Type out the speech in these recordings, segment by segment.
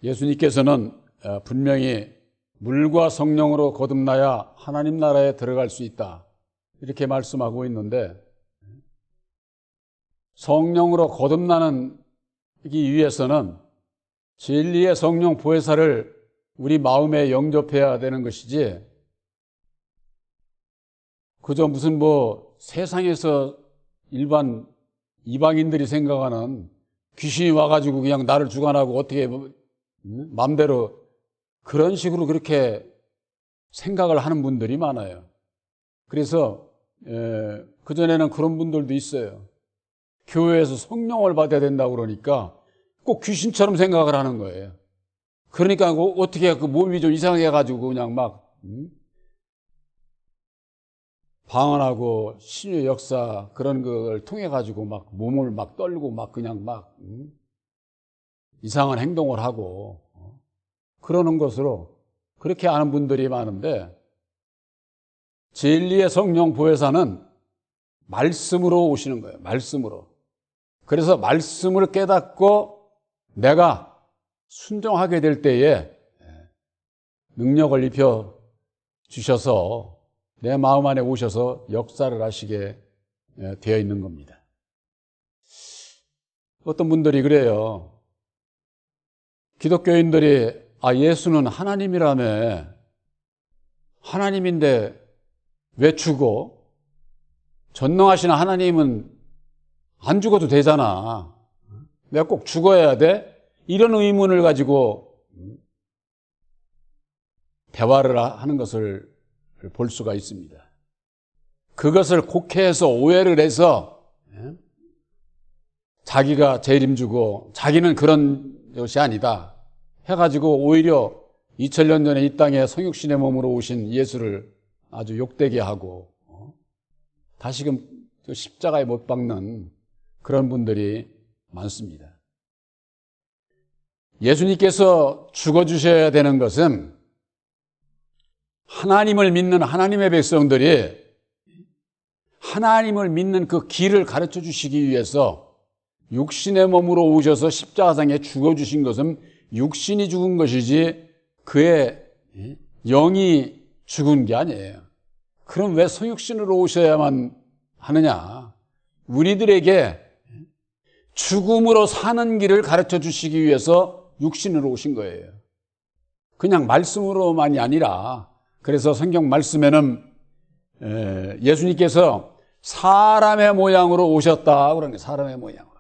예수님께서는 분명히 물과 성령으로 거듭나야 하나님 나라에 들어갈 수 있다, 이렇게 말씀하고 있는데, 성령으로 거듭나는 이 위해서는 진리의 성령 보혜사를 우리 마음에 영접해야 되는 것이지, 그저 무슨 세상에서 일반 이방인들이 생각하는 귀신이 와가지고 그냥 나를 주관하고 어떻게 마음대로 그런 식으로 그렇게 생각을 하는 분들이 많아요. 그래서 그전에는 그런 분들도 있어요. 교회에서 성령을 받아야 된다고 그러니까 꼭 귀신처럼 생각을 하는 거예요. 그러니까 어떻게 그 몸이 좀 이상해가지고 그냥 막 방언하고 신의 역사 그런 걸 통해 가지고 막 몸을 막 떨고 막 그냥 막 이상한 행동을 하고 그러는 것으로 그렇게 아는 분들이 많은데, 진리의 성령 보혜사는 말씀으로 오시는 거예요. 말씀으로. 그래서 말씀을 깨닫고 내가 순종하게 될 때에 능력을 입혀 주셔서 내 마음 안에 오셔서 역사를 하시게 되어 있는 겁니다. 어떤 분들이 그래요. 기독교인들이 예수는 하나님이라며, 하나님인데 왜 죽어? 전능하신 하나님은 안 죽어도 되잖아. 내가 꼭 죽어야 돼? 이런 의문을 가지고 대화를 하는 것을 볼 수가 있습니다. 그것을 곡해해서 오해를 해서 자기가 재림주고 자기는 그런 것이 아니다 해가지고 오히려 2000년 전에 이 땅에 성육신의 몸으로 오신 예수를 아주 욕되게 하고 다시금 십자가에 못 박는 그런 분들이 많습니다. 예수님께서 죽어주셔야 되는 것은 하나님을 믿는 하나님의 백성들이 하나님을 믿는 그 길을 가르쳐 주시기 위해서 육신의 몸으로 오셔서 십자가상에 죽어주신 것은 육신이 죽은 것이지 그의 영이 죽은 게 아니에요. 그럼 왜 성육신으로 오셔야만 하느냐? 우리들에게 죽음으로 사는 길을 가르쳐 주시기 위해서 육신으로 오신 거예요. 그냥 말씀으로만이 아니라, 그래서 성경 말씀에는 예수님께서 사람의 모양으로 오셨다 그런 거예요. 사람의 모양으로.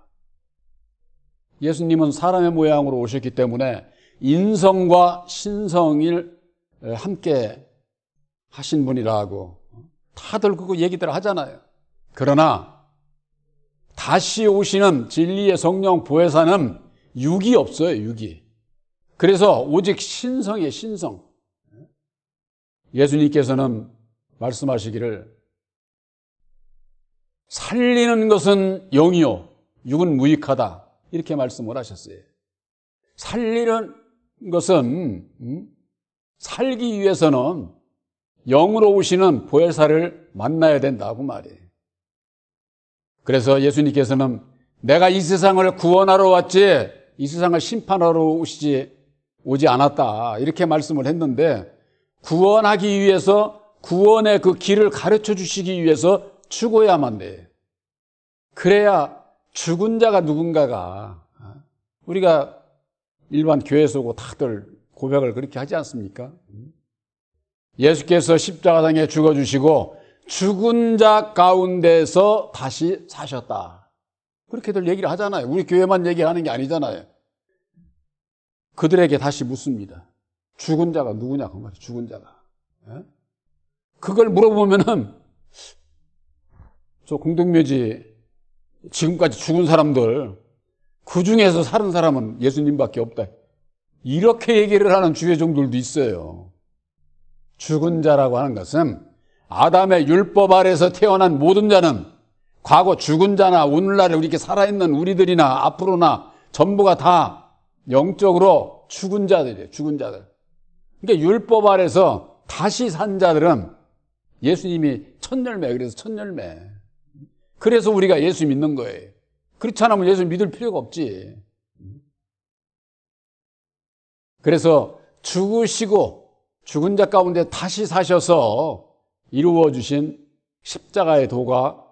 예수님은 사람의 모양으로 오셨기 때문에 인성과 신성을 함께 하신 분이라고 다들 그거 얘기들 하잖아요. 그러나 다시 오시는 진리의 성령 보혜사는 육이 없어요. 육이. 그래서 오직 신성이에요. 신성. 예수님께서는 말씀하시기를 살리는 것은 영이요 육은 무익하다, 이렇게 말씀을 하셨어요. 살리는 것은 살기 위해서는 영으로 오시는 보혜사를 만나야 된다고 말이에요. 그래서 예수님께서는 내가 이 세상을 구원하러 왔지 이 세상을 심판하러 오지 않았다, 이렇게 말씀을 했는데, 구원하기 위해서 구원의 그 길을 가르쳐 주시기 위해서 죽어야만 돼. 그래야 죽은 자가 누군가가, 우리가 일반 교회에서 오고 다들 고백을 그렇게 하지 않습니까? 예수께서 십자가상에 죽어주시고 죽은 자 가운데서 다시 사셨다, 그렇게들 얘기를 하잖아요. 우리 교회만 얘기하는 게 아니잖아요. 그들에게 다시 묻습니다. 죽은 자가 누구냐 그 말이에요. 죽은 자가. 그걸 물어보면은 저 공동묘지 지금까지 죽은 사람들 그 중에서 살은 사람은 예수님밖에 없다, 이렇게 얘기를 하는 주회종들도 있어요. 죽은 자라고 하는 것은 아담의 율법 아래에서 태어난 모든 자는, 과거 죽은 자나 오늘날 이렇게 살아있는 우리들이나 앞으로나 전부가 다 영적으로 죽은 자들이에요. 죽은 자들. 그러니까 율법 아래에서 다시 산 자들은 예수님이 첫 열매, 그래서 첫 열매. 그래서 우리가 예수 믿는 거예요. 그렇지 않으면 예수 믿을 필요가 없지. 그래서 죽으시고 죽은 자 가운데 다시 사셔서 이루어 주신 십자가의 도가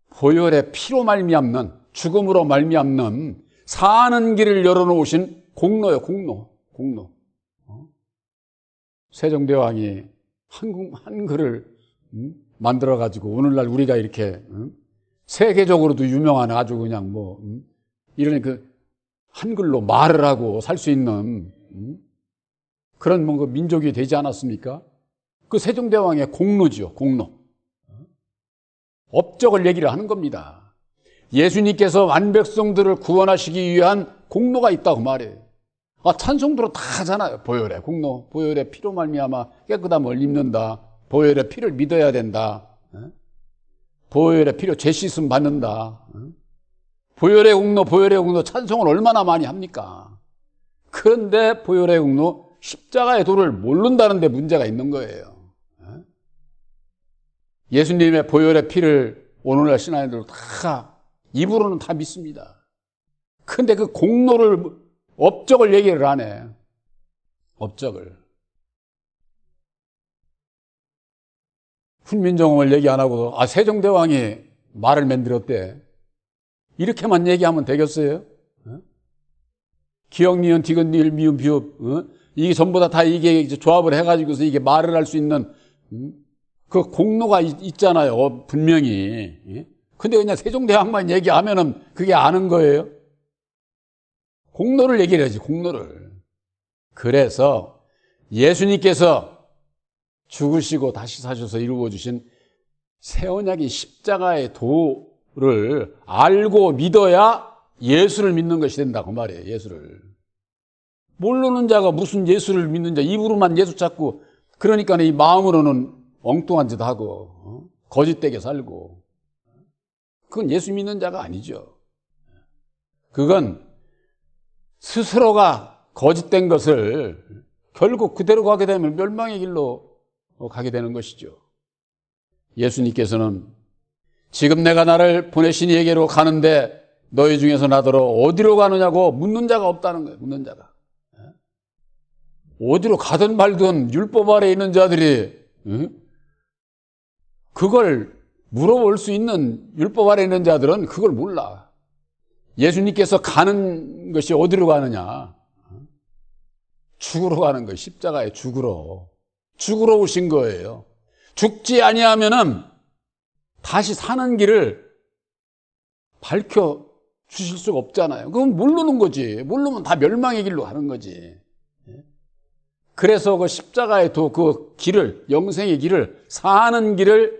보혈의 피로 말미암는, 죽음으로 말미암는 사는 길을 열어놓으신 공로요. 공로. 세종대왕이 한글을 만들어가지고 오늘날 우리가 이렇게 세계적으로도 유명한 아주 그냥 이런 그 한글로 말을 하고 살 수 있는 그런 뭔가 민족이 되지 않았습니까? 그 세종대왕의 공로지요, 공로. 업적을 얘기를 하는 겁니다. 예수님께서 완백성들을 구원하시기 위한 공로가 있다고 말해요. 찬송도로 다 하잖아요. 보혈의 공로, 보혈의 피로 말미암아 깨끗함을 입는다. 보혈의 피를 믿어야 된다. 보혈의 피로 죄 씻음 받는다. 보혈의 공로 찬송을 얼마나 많이 합니까? 그런데 보혈의 공로, 십자가의 도를 모른다는 데 문제가 있는 거예요. 예수님의 보혈의 피를 오늘날 신앙인들 다 입으로는 다 믿습니다. 근데 그 공로를, 업적을 얘기를 안 해. 업적을. 훈민정음을 얘기 안 하고도 세종대왕이 말을 만들었대. 이렇게만 얘기하면 되겠어요? 기역, 니은, 디귿, 니을, 미음, 비읍, 이게 전부 다 이게 조합을 해가지고서 이게 말을 할 수 있는 그 공로가 있잖아요. 분명히. 근데 그냥 세종대왕만 얘기하면은 그게 아는 거예요? 공로를 얘기를 해야지, 공로를. 그래서 예수님께서 죽으시고 다시 사셔서 이루어주신 새 언약인 십자가의 도를 알고 믿어야 예수를 믿는 것이 된다고 말이에요. 예수를. 모르는 자가 무슨 예수를 믿는 자, 입으로만 예수 찾고, 그러니까 이 마음으로는 엉뚱한 짓 하고 거짓되게 살고, 그건 예수 믿는 자가 아니죠. 그건 스스로가 거짓된 것을 결국 그대로 가게 되면 멸망의 길로 가게 되는 것이죠. 예수님께서는 지금 내가 나를 보내신 이에게로 가는데 너희 중에서 나더러 어디로 가느냐고 묻는 자가 없다는 거예요. 묻는 자가. 어디로 가든 말든 율법 아래 있는 자들이 그걸 물어볼 수 있는, 율법 아래 있는 자들은 그걸 몰라. 예수님께서 가는 것이 어디로 가느냐? 죽으러 가는 거예요. 십자가에 죽으러 오신 거예요. 죽지 아니하면은 다시 사는 길을 밝혀 주실 수가 없잖아요. 그건 모르는 거지. 모르면 다 멸망의 길로 가는 거지. 그래서 그 십자가의 도, 그 길을, 영생의 길을, 사는 길을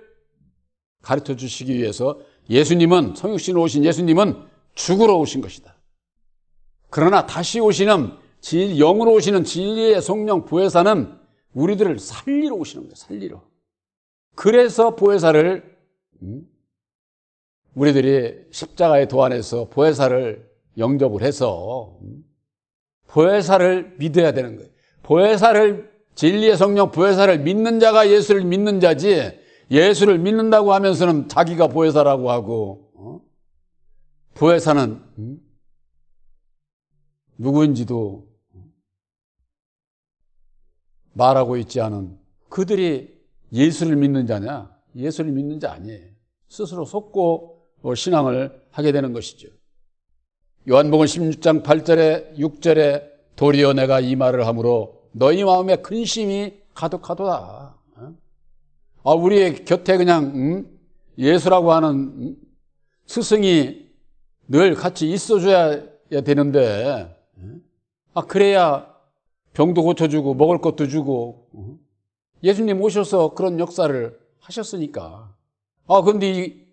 가르쳐 주시기 위해서 예수님은, 성육신으로 오신 예수님은 죽으러 오신 것이다. 그러나 다시 오시는, 영으로 오시는 진리의 성령 보혜사는 우리들을 살리러 오시는 거예요. 살리러. 그래서 보혜사를, 우리들이 십자가의 도 안에서 보혜사를 영접을 해서 보혜사를 믿어야 되는 거예요. 보혜사를, 진리의 성령 보혜사를 믿는 자가 예수를 믿는 자지, 예수를 믿는다고 하면서는 자기가 보혜사라고 하고, 보혜사는 누구인지도 말하고 있지 않은 그들이 예수를 믿는 자냐? 예수를 믿는 자 아니에요. 스스로 속고 신앙을 하게 되는 것이죠. 요한복음 16장 8절에 6절에 도리어 내가 이 말을 하므로 너희 마음에 근심이 가득하도다. 우리의 곁에 그냥 예수라고 하는 스승이 늘 같이 있어줘야 되는데, 그래야 병도 고쳐주고 먹을 것도 주고, 예수님 오셔서 그런 역사를 하셨으니까. 그런데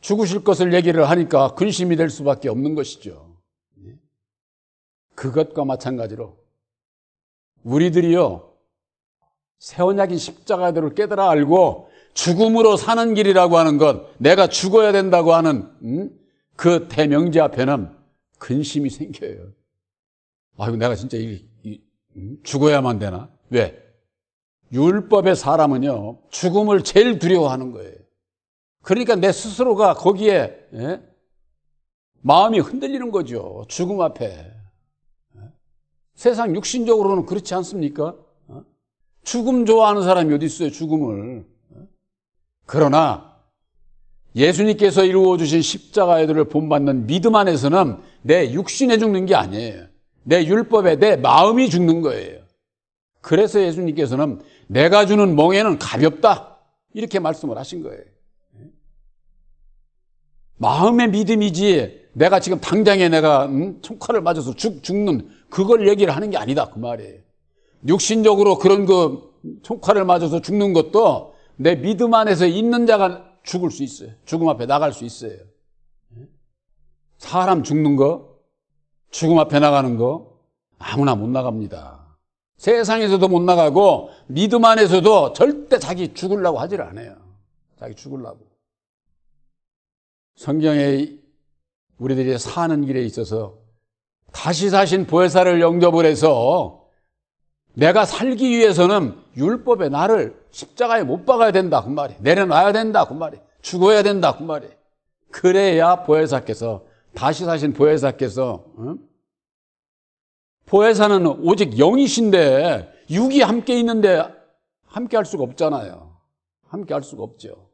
죽으실 것을 얘기를 하니까 근심이 될 수밖에 없는 것이죠. 그것과 마찬가지로 우리들이요, 새 언약인 십자가도를 깨달아 알고 죽음으로 사는 길이라고 하는 것, 내가 죽어야 된다고 하는 그 대명제 앞에는 근심이 생겨요. 내가 진짜 죽어야만 되나? 왜? 율법의 사람은요, 죽음을 제일 두려워하는 거예요. 그러니까 내 스스로가 거기에 마음이 흔들리는 거죠. 죽음 앞에. 세상 육신적으로는 그렇지 않습니까? 죽음 좋아하는 사람이 어디 있어요, 죽음을. 그러나 예수님께서 이루어주신 십자가의 도를 본받는 믿음 안에서는 내 육신에 죽는 게 아니에요. 내 율법에 내 마음이 죽는 거예요. 그래서 예수님께서는 내가 주는 멍에는 가볍다, 이렇게 말씀을 하신 거예요. 마음의 믿음이지 내가 지금 당장에 내가 총칼을 맞아서 죽는 그걸 얘기를 하는 게 아니다, 그 말이에요. 육신적으로 그런 그 총칼을 맞아서 죽는 것도 내 믿음 안에서 있는 자가 죽을 수 있어요. 죽음 앞에 나갈 수 있어요. 사람 죽는 거, 죽음 앞에 나가는 거 아무나 못 나갑니다. 세상에서도 못 나가고 믿음 안에서도 절대 자기 죽으려고 하질 않아요. 자기 죽으려고. 성경에 우리들이 사는 길에 있어서 다시 사신 보혜사를 영접을 해서 내가 살기 위해서는 율법에 나를 십자가에 못 박아야 된다, 그 말이에요. 내려놔야 된다, 그 말이에요. 죽어야 된다, 그 말이에요. 그래야 보혜사께서, 다시 사신 보혜사께서, 보혜사는 오직 영이신데 육이 함께 있는데 함께 할 수가 없잖아요. 함께 할 수가 없죠.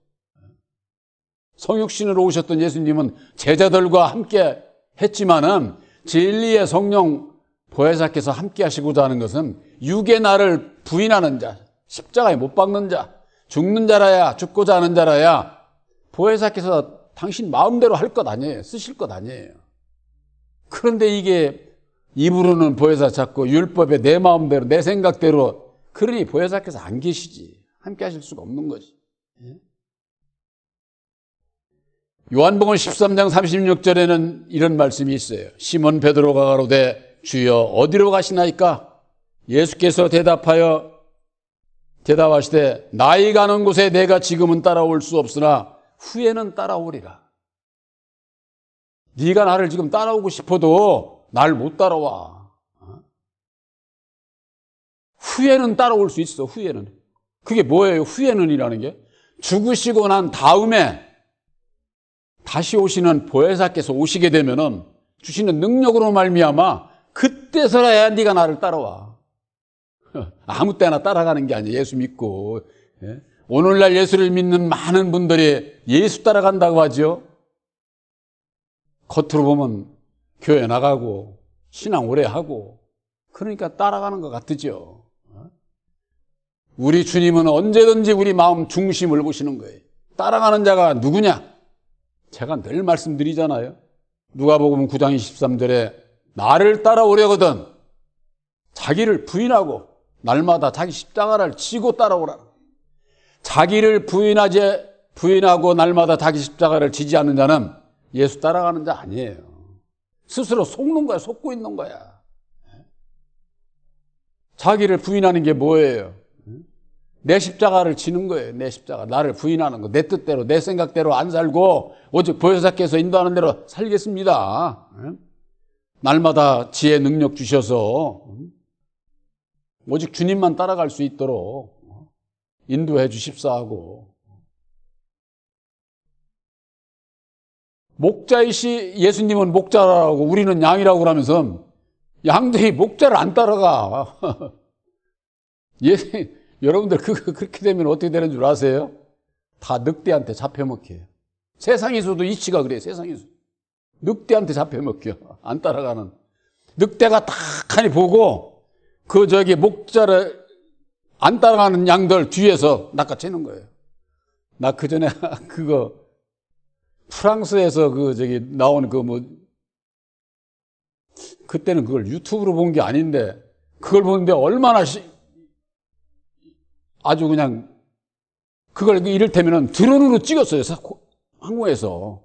성육신으로 오셨던 예수님은 제자들과 함께 했지만은 진리의 성령 보혜사께서 함께 하시고자 하는 것은 육의 나를 부인하는 자, 십자가에 못 박는 자, 죽는 자라야, 죽고자 하는 자라야 보혜사께서 당신 마음대로 할 것 아니에요. 쓰실 것 아니에요. 그런데 이게 입으로는 보혜사 찾고 율법에 내 마음대로, 내 생각대로, 그러니 보혜사께서 안 계시지. 함께 하실 수가 없는 거지. 요한복음 13장 36절에는 이런 말씀이 있어요. 시몬 베드로가 가로되 주여 어디로 가시나이까? 예수께서 대답하시되 나이 가는 곳에 내가 지금은 따라올 수 없으나 후에는 따라오리라. 네가 나를 지금 따라오고 싶어도 날 못 따라와. 후에는 따라올 수 있어. 후에는. 그게 뭐예요? 후에는이라는 게 죽으시고 난 다음에 다시 오시는 보혜사께서 오시게 되면은 주시는 능력으로 말미암아 그때서야 네가 나를 따라와. 아무 때나 따라가는 게 아니에요. 예수 믿고. 오늘날 예수를 믿는 많은 분들이 예수 따라간다고 하죠. 겉으로 보면 교회 나가고 신앙 오래 하고 그러니까 따라가는 것 같으죠. 우리 주님은 언제든지 우리 마음 중심을 보시는 거예요. 따라가는 자가 누구냐? 제가 늘 말씀드리잖아요. 누가복음 9장 23절에 나를 따라오려거든 자기를 부인하고 날마다 자기 십자가를 지고 따라오라. 자기를 부인하고 날마다 자기 십자가를 지지 않는 자는 예수 따라가는 자 아니에요. 스스로 속는 거야. 속고 있는 거야. 자기를 부인하는 게 뭐예요? 내 십자가를 지는 거예요. 내 십자가. 나를 부인하는 거. 내 뜻대로, 내 생각대로 안 살고 오직 보혜사께서 인도하는 대로 살겠습니다. 날마다 지혜 능력 주셔서 오직 주님만 따라갈 수 있도록 인도해 주십사하고. 목자이시 예수님은 목자라고 우리는 양이라고 그러면서 양들이 목자를 안 따라가. 여러분들 그렇게 되면 어떻게 되는 줄 아세요? 다 늑대한테 잡혀먹혀요. 세상에서도 이치가 그래요. 세상에서 늑대한테 잡혀먹혀. 안 따라가는 늑대가 딱 하니 보고 목자를 안 따라가는 양들 뒤에서 낚아채는 거예요. 나 그전에 프랑스에서 나온 그때는 그걸 유튜브로 본 게 아닌데 그걸 보는데 얼마나 아주 그냥 그걸 이를테면은 드론으로 찍었어요. 항공에서.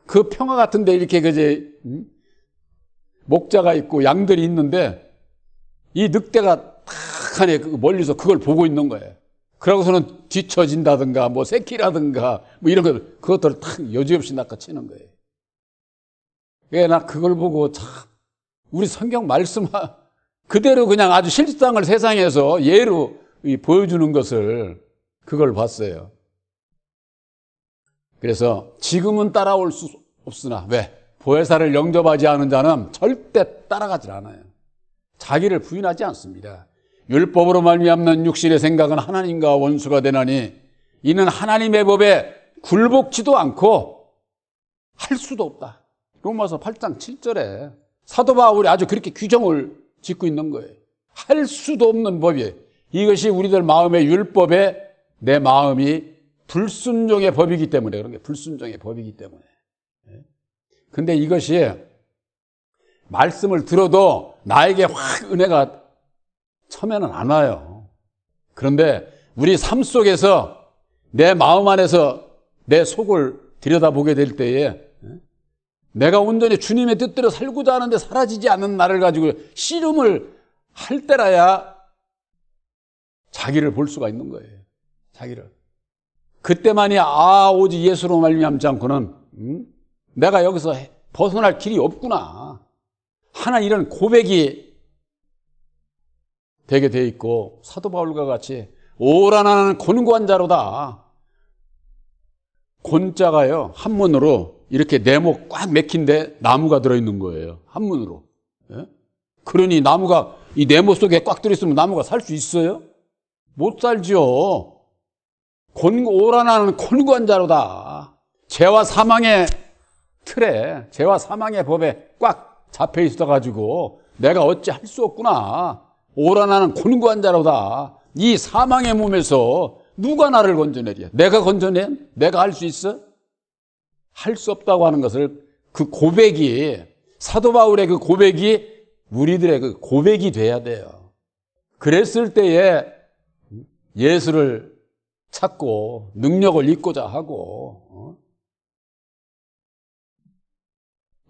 그 평화 같은데 이렇게 목자가 있고 양들이 있는데 이 늑대가 탁 하네 멀리서 그걸 보고 있는 거예요. 그러고서는 뒤처진다든가 새끼라든가 이런 그것들을 탁 여지없이 낚아채는 거예요. 나 그걸 보고 참 우리 성경 말씀 그대로 그냥 아주 실상을 세상에서 예로 보여주는 것을 그걸 봤어요. 그래서 지금은 따라올 수 없으나 왜? 보혜사를 영접하지 않은 자는 절대 따라가질 않아요. 자기를 부인하지 않습니다. 율법으로 말미암는 육신의 생각은 하나님과 원수가 되나니 이는 하나님의 법에 굴복지도 않고 할 수도 없다. 로마서 8장 7절에 사도 바울이 아주 그렇게 규정을 짓고 있는 거예요. 할 수도 없는 법이에요. 이것이 우리들 마음의 율법에 내 마음이 불순종의 법이기 때문에 그런 게 불순종의 법이기 때문에. 근데 이것이 말씀을 들어도 나에게 확 은혜가 처음에는 안 와요. 그런데 우리 삶 속에서 내 마음 안에서 내 속을 들여다보게 될 때에 내가 온전히 주님의 뜻대로 살고자 하는데 사라지지 않는 나를 가지고 씨름을 할 때라야 자기를 볼 수가 있는 거예요. 자기를. 그때만이 오직 예수로 말미암지 않고는 내가 여기서 벗어날 길이 없구나 하는 이런 고백이 되게 돼 있고, 사도 바울과 같이 오라 나는 곤고한 자로다. 곤자가요 한문으로 이렇게 네모 꽉 맥힌데 나무가 들어있는 거예요. 한문으로. 예? 그러니 나무가 이 네모 속에 꽉 들어있으면 나무가 살 수 있어요? 못 살지요. 오라 나는 곤고한 자로다. 죄와 사망의 틀에, 죄와 사망의 법에 꽉 잡혀 있어가지고 내가 어찌 할 수 없구나. 오라 나는 곤고한 자로다. 이 사망의 몸에서 누가 나를 건져내랴? 내가 건져내? 내가 할 수 있어? 할 수 없다고 하는 것을, 그 고백이, 사도 바울의 그 고백이 우리들의 그 고백이 돼야 돼요. 그랬을 때에 예수를 찾고 능력을 잊고자 하고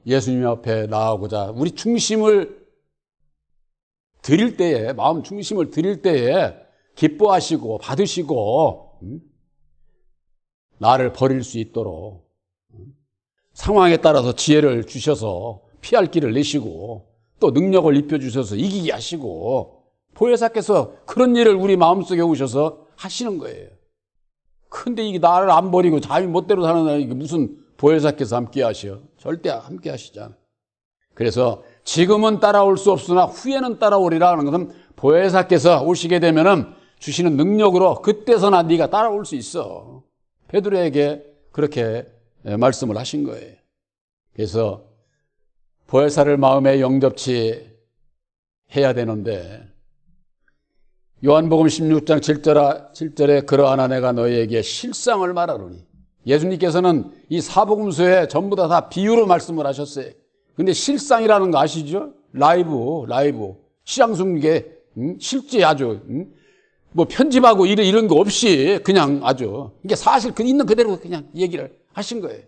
예수님 앞에 나아가고자 우리 중심을 드릴 때에, 마음 중심을 드릴 때에 기뻐하시고 받으시고 나를 버릴 수 있도록 상황에 따라서 지혜를 주셔서 피할 길을 내시고 또 능력을 입혀주셔서 이기게 하시고, 보혜사께서 그런 일을 우리 마음속에 오셔서 하시는 거예요. 근데 이게 나를 안 버리고 자기 멋대로 사는 사람이 무슨 보혜사께서 함께 하셔? 절대 함께 하시지 않아요. 그래서 지금은 따라올 수 없으나 후에는 따라오리라 하는 것은 보혜사께서 오시게 되면은 주시는 능력으로 그때서나 네가 따라올 수 있어. 베드로에게 그렇게 말씀을 하신 거예요. 그래서 보혜사를 마음에 영접치 해야 되는데, 요한복음 16장 7절에 그러하나 내가 너희에게 실상을 말하노니, 예수님께서는 이 사복음서에 전부 다 비유로 말씀을 하셨어요. 근데 실상이라는 거 아시죠? 라이브 시향승계, 실제 아주 뭐 편집하고 이런 거 없이 그냥 아주 이게 사실 있는 그대로 그냥 얘기를 하신 거예요.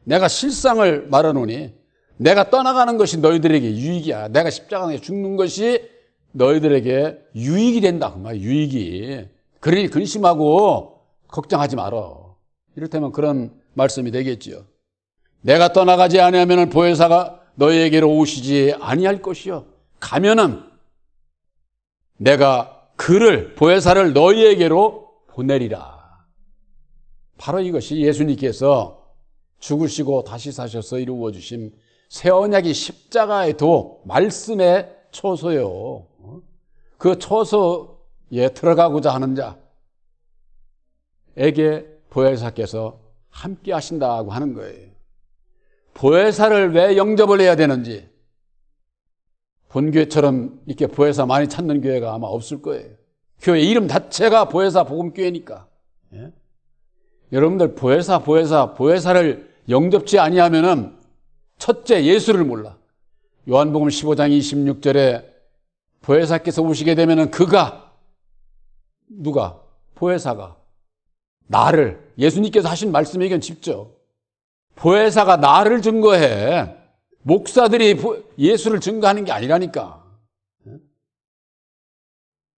내가 실상을 말하노니 내가 떠나가는 것이 너희들에게 유익이야. 내가 십자가에 죽는 것이 너희들에게 유익이 된다. 유익이. 그러니 근심하고 걱정하지 말아. 이를테면 그런 말씀이 되겠지요. 내가 떠나가지 아니하면 보혜사가 너희에게로 오시지 아니할 것이요. 가면은 내가 보혜사를 너희에게로 보내리라. 바로 이것이 예수님께서 죽으시고 다시 사셔서 이루어 주신 새 언약이 십자가의 도, 말씀의 초소요. 그 초소에 들어가고자 하는 자에게 보혜사께서 함께 하신다고 하는 거예요. 보혜사를 왜 영접을 해야 되는지, 본교회처럼 이렇게 보혜사 많이 찾는 교회가 아마 없을 거예요. 교회 이름 자체가 보혜사 복음교회니까. 예? 여러분들 보혜사를 영접지 아니하면은 첫째 예수를 몰라. 요한복음 15장 26절에 보혜사께서 오시게 되면은 누가? 보혜사가 나를, 예수님께서 하신 말씀에 이건 직접 보혜사가 나를 증거해. 목사들이 예수를 증거하는 게 아니라니까.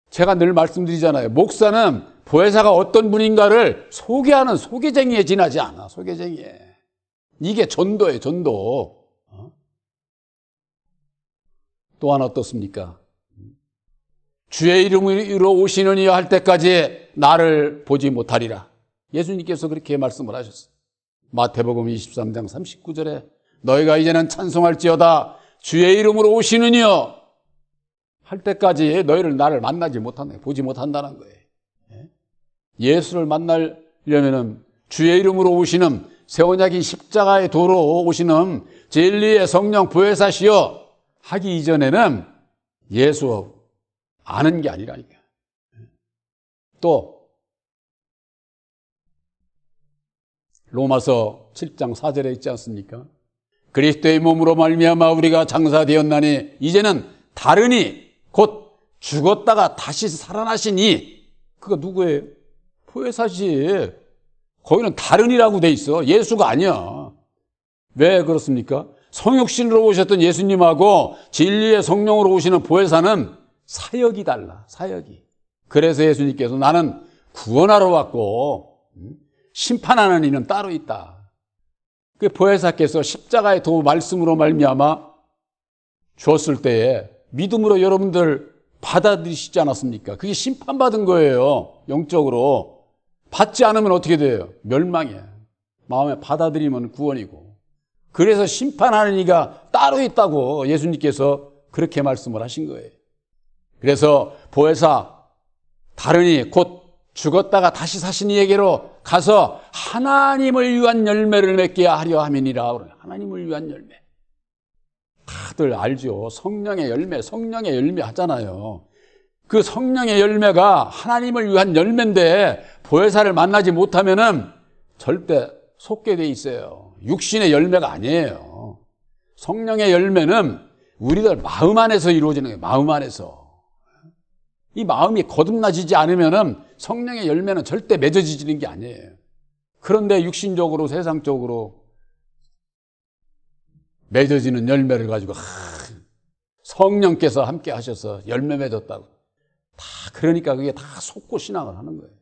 제가 늘 말씀드리잖아요. 목사는 보혜사가 어떤 분인가를 소개하는 소개쟁이에 지나지 않아. 소개쟁이에. 이게 전도예요. 전도. 또 하나 어떻습니까? 주의 이름으로 오시는 이여 할 때까지 나를 보지 못하리라. 예수님께서 그렇게 말씀을 하셨어요. 마태복음 23장 39절에 너희가 이제는 찬송할지어다 주의 이름으로 오시는 이여 할 때까지 너희를 나를 만나지 못한다, 보지 못한다는 거예요. 예수를 만나려면은 주의 이름으로 오시는 새 언약인 십자가의 도로 오시는 진리의 성령 보혜사시여 하기 이전에는 예수 아는 게 아니라니까. 또 로마서 7장 4절에 있지 않습니까? 그리스도의 몸으로 말미암아 우리가 장사되었나니 이제는 다르니 곧 죽었다가 다시 살아나시니. 그거 누구예요? 보혜사시. 거기는 다른이라고 돼 있어. 예수가 아니야. 왜 그렇습니까? 성육신으로 오셨던 예수님하고 진리의 성령으로 오시는 보혜사는 사역이 달라. 사역이. 그래서 예수님께서 나는 구원하러 왔고 심판하는 이는 따로 있다. 그 보혜사께서 십자가의 도 말씀으로 말미암아 주었을 때에 믿음으로 여러분들 받아들이시지 않았습니까? 그게 심판받은 거예요. 영적으로. 받지 않으면 어떻게 돼요? 멸망이에요. 마음에 받아들이면 구원이고. 그래서 심판하는 이가 따로 있다고 예수님께서 그렇게 말씀을 하신 거예요. 그래서 보혜사 다르니 곧 죽었다가 다시 사신 이에게로 가서 하나님을 위한 열매를 맺게 하려 함이니라. 하나님을 위한 열매. 다들 알죠. 성령의 열매 하잖아요. 그 성령의 열매가 하나님을 위한 열매인데 보혜사를 만나지 못하면은 절대 속게 돼 있어요. 육신의 열매가 아니에요. 성령의 열매는 우리들 마음 안에서 이루어지는 거예요. 마음 안에서. 이 마음이 거듭나지지 않으면은 성령의 열매는 절대 맺어지는 게 아니에요. 그런데 육신적으로 세상적으로 맺어지는 열매를 가지고 성령께서 함께 하셔서 열매 맺었다고. 다 그러니까 그게 다 속고 신앙을 하는 거예요.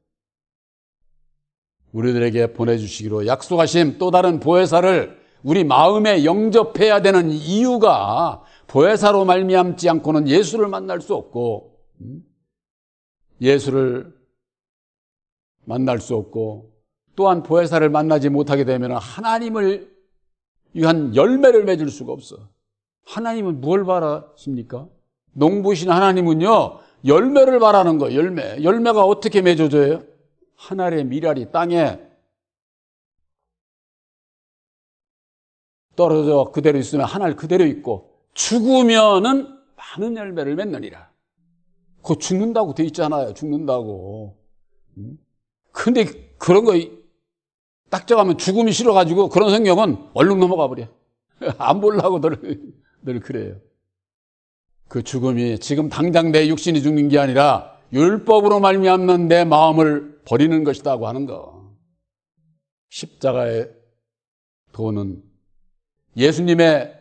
우리들에게 보내주시기로 약속하신 또 다른 보혜사를 우리 마음에 영접해야 되는 이유가 보혜사로 말미암지 않고는 예수를 만날 수 없고 예수를 만날 수 없고 또한 보혜사를 만나지 못하게 되면 하나님을 위한 열매를 맺을 수가 없어. 하나님은 뭘 바라십니까? 농부신 하나님은요 열매를 바라는 거예요. 열매가 어떻게 맺어져요? 하늘의 미랄이 땅에 떨어져 그대로 있으면 하늘 그대로 있고 죽으면은 많은 열매를 맺느니라. 그거 죽는다고 돼 있잖아요. 죽는다고. 근데 그런 거 딱 정하면 죽음이 싫어가지고 그런 성경은 얼른 넘어가 버려. 안 보려고 늘 그래요. 그 죽음이 지금 당장 내 육신이 죽는 게 아니라 율법으로 말미암는 내 마음을 버리는 것이라고 하는 거. 십자가의 도는 예수님의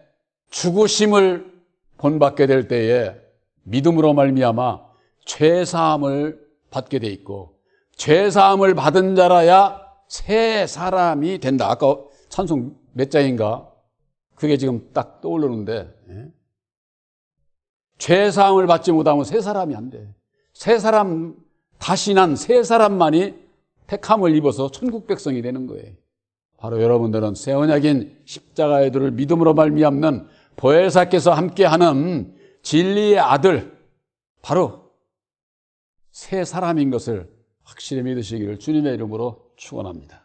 죽으심을 본받게 될 때에 믿음으로 말미암아 죄사함을 받게 돼 있고 죄사함을 받은 자라야 새 사람이 된다. 아까 찬송 몇 장인가? 그게 지금 딱 떠오르는데 죄사함을 받지 못하면 새 사람이 안 돼. 새 사람, 다시 난 새 사람만이 택함을 입어서 천국 백성이 되는 거예요. 바로 여러분들은 새 언약인 십자가의 도를 믿음으로 말미암는 보혜사께서 함께하는 진리의 아들, 바로 새 사람인 것을 확실히 믿으시기를 주님의 이름으로 축원합니다.